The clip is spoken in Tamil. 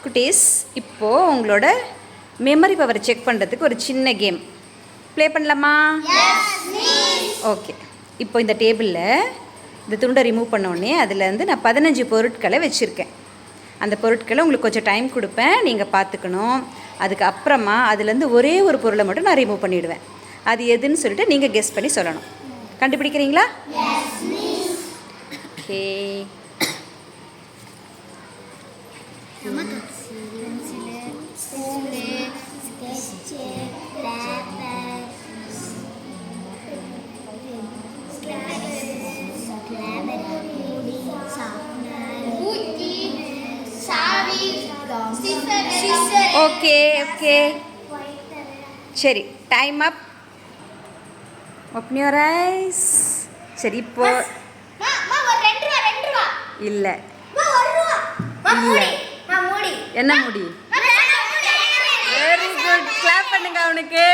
குட்டீஸ், இப்போது உங்களோட மெமரி பவரை செக் பண்ணுறதுக்கு ஒரு சின்ன கேம் ப்ளே பண்ணலாமா? ஓகே. இப்போ இந்த டேபிளில் இந்த துண்டை ரிமூவ் பண்ணோடனே அதுலேருந்து நான் 15 பொருட்களை வச்சுருக்கேன். அந்த பொருட்களை உங்களுக்கு கொஞ்சம் டைம் கொடுப்பேன், நீங்கள் பார்த்துக்கணும். அதுக்கப்புறமா அதுலேருந்து ஒரே ஒரு பொருளை மட்டும் நான் ரிமூவ் பண்ணிவிடுவேன். அது எதுன்னு சொல்லிட்டு நீங்கள் கெஸ் பண்ணி சொல்லணும். கண்டுபிடிக்கிறீங்களா? ஓகே. ஓகே ஓகே சரி, time up. Open your eyes. சரி, இப்போ இல்லை இல்லை, என்ன முடி? வெரி குட், கிளாப் பண்ணுங்க அவனுக்கு.